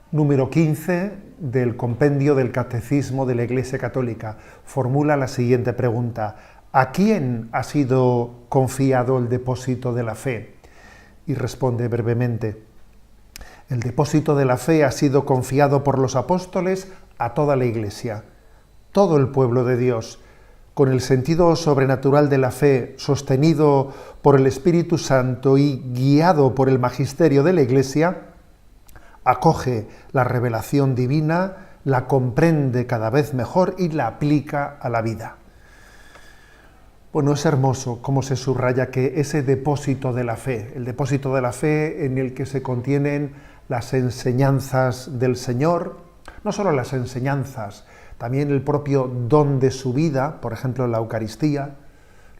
Número 15 del compendio del Catecismo de la Iglesia Católica formula la siguiente pregunta: ¿a quién ha sido confiado el depósito de la fe? Y responde brevemente: el depósito de la fe ha sido confiado por los apóstoles a toda la Iglesia. Todo el pueblo de Dios, con el sentido sobrenatural de la fe, sostenido por el Espíritu Santo y guiado por el magisterio de la Iglesia, acoge la revelación divina, la comprende cada vez mejor y la aplica a la vida. Bueno, es hermoso cómo se subraya que ese depósito de la fe, el depósito de la fe en el que se contienen las enseñanzas del Señor, no solo las enseñanzas, también el propio don de su vida, por ejemplo la Eucaristía,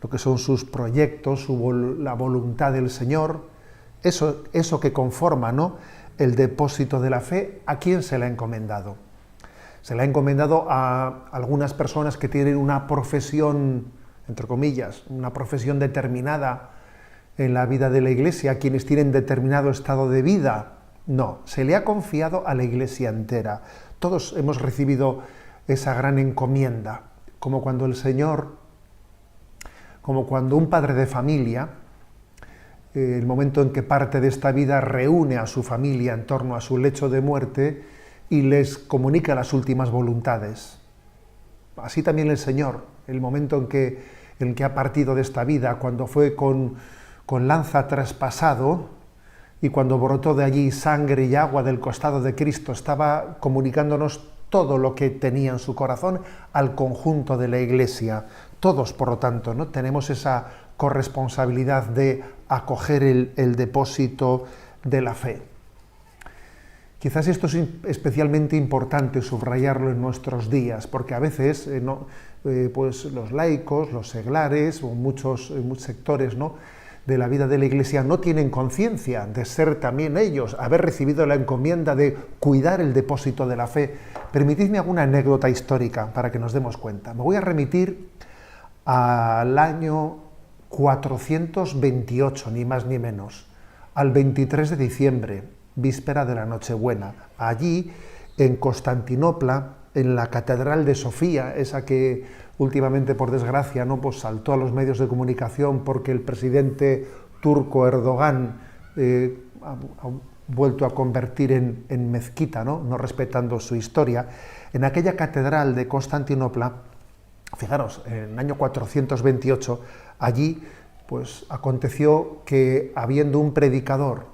lo que son sus proyectos, la voluntad del Señor, eso que conforma, ¿no?, el depósito de la fe. ¿A quién se le ha encomendado? Se le ha encomendado a algunas personas que tienen una profesión, entre comillas, una profesión determinada en la vida de la Iglesia, a quienes tienen determinado estado de vida. No, se le ha confiado a la Iglesia entera. Todos hemos recibido esa gran encomienda, como cuando un padre de familia, el momento en que parte de esta vida, reúne a su familia en torno a su lecho de muerte y les comunica las últimas voluntades. Así también el Señor, el momento en que ha partido de esta vida, cuando fue con lanza traspasado y cuando brotó de allí sangre y agua del costado de Cristo, estaba comunicándonos todo lo que tenía en su corazón al conjunto de la Iglesia. Todos, por lo tanto, ¿no?, tenemos esa corresponsabilidad de acoger el depósito de la fe. Quizás esto es especialmente importante subrayarlo en nuestros días, porque a veces pues los laicos, los seglares o muchos sectores, ¿no?, de la vida de la Iglesia no tienen conciencia de ser también ellos, haber recibido la encomienda de cuidar el depósito de la fe. Permitidme alguna anécdota histórica para que nos demos cuenta. Me voy a remitir al año 428, ni más ni menos, al 23 de diciembre, víspera de la Nochebuena. Allí, en Constantinopla, en la Catedral de Sofía, esa que últimamente, por desgracia, ¿no?, pues saltó a los medios de comunicación porque el presidente turco Erdogan ha vuelto a convertir en mezquita, no respetando su historia. En aquella catedral de Constantinopla, fijaros, en el año 428, allí pues aconteció que, habiendo un predicador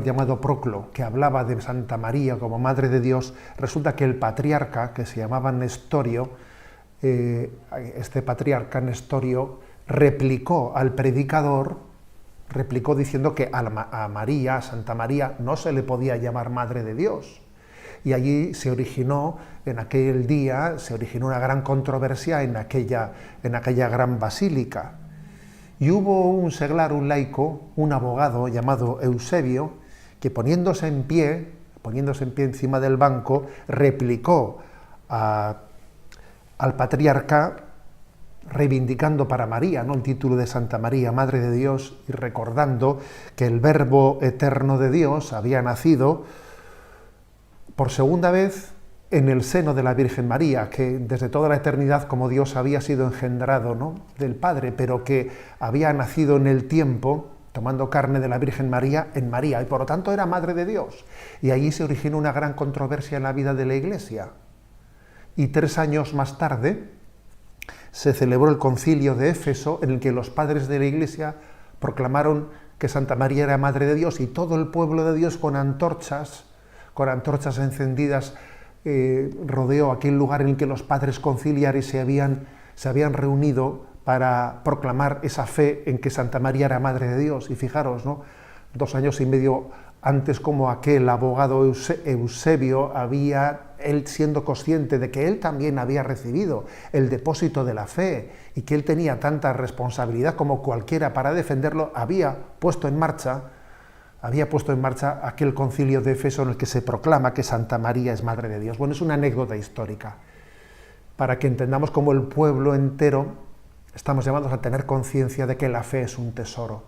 llamado Proclo, que hablaba de Santa María como Madre de Dios, resulta que el patriarca, que se llamaba Nestorio, este patriarca Nestorio replicó al predicador, diciendo que a María, a Santa María, no se le podía llamar Madre de Dios. Y allí se originó, en aquel día, una gran controversia en aquella gran basílica. Y hubo un seglar, un laico, un abogado llamado Eusebio, que poniéndose en pie encima del banco, replicó al patriarca, reivindicando para María, ¿no?, el título de Santa María, Madre de Dios, y recordando que el Verbo eterno de Dios había nacido por segunda vez en el seno de la Virgen María, que desde toda la eternidad como Dios había sido engendrado, ¿no?, del Padre, pero que había nacido en el tiempo, tomando carne de la Virgen María, en María, y por lo tanto era Madre de Dios. Y allí se originó una gran controversia en la vida de la Iglesia. Y 3 años más tarde se celebró el concilio de Éfeso, en el que los padres de la Iglesia proclamaron que Santa María era Madre de Dios, y todo el pueblo de Dios con antorchas encendidas rodeó aquel lugar en el que los padres conciliares se habían reunido para proclamar esa fe en que Santa María era Madre de Dios. Y fijaros, ¿no?, 2 años y medio antes, como aquel abogado Eusebio él siendo consciente de que él también había recibido el depósito de la fe y que él tenía tanta responsabilidad como cualquiera para defenderlo, había puesto en marcha había puesto en marcha aquel concilio de Éfeso en el que se proclama que Santa María es Madre de Dios. Bueno, es una anécdota histórica, para que entendamos cómo el pueblo entero estamos llamados a tener conciencia de que la fe es un tesoro,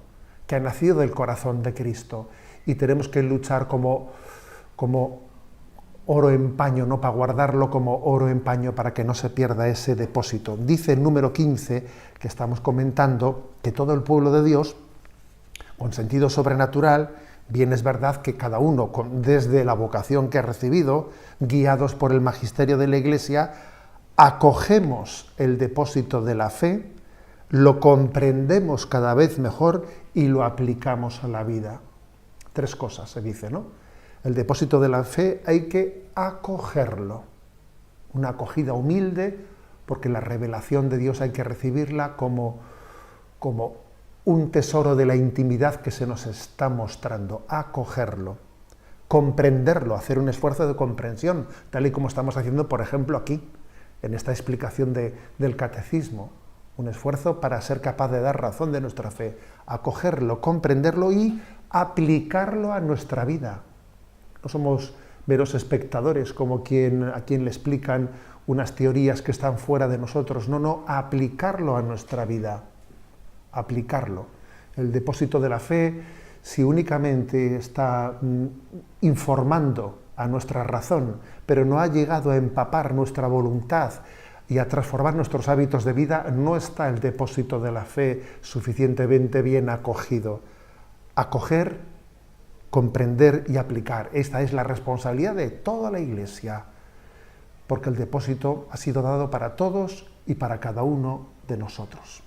que ha nacido del corazón de Cristo, y tenemos que luchar como oro en paño, ¿no? Para guardarlo como oro en paño para que no se pierda ese depósito. Dice el número 15, que estamos comentando, que todo el pueblo de Dios, con sentido sobrenatural, bien es verdad que cada uno, desde la vocación que ha recibido, guiados por el magisterio de la Iglesia, acogemos el depósito de la fe, lo comprendemos cada vez mejor y lo aplicamos a la vida. 3 cosas se dice, ¿no? El depósito de la fe hay que acogerlo, una acogida humilde, porque la revelación de Dios hay que recibirla como un tesoro de la intimidad que se nos está mostrando, acogerlo, comprenderlo, hacer un esfuerzo de comprensión, tal y como estamos haciendo, por ejemplo, aquí, en esta explicación del catecismo, un esfuerzo para ser capaz de dar razón de nuestra fe, acogerlo, comprenderlo y aplicarlo a nuestra vida. No somos meros espectadores como a quien le explican unas teorías que están fuera de nosotros. No, aplicarlo a nuestra vida, aplicarlo. El depósito de la fe, si únicamente está informando a nuestra razón, pero no ha llegado a empapar nuestra voluntad y a transformar nuestros hábitos de vida, no está el depósito de la fe suficientemente bien acogido. Acoger, comprender y aplicar. Esta es la responsabilidad de toda la Iglesia, porque el depósito ha sido dado para todos y para cada uno de nosotros.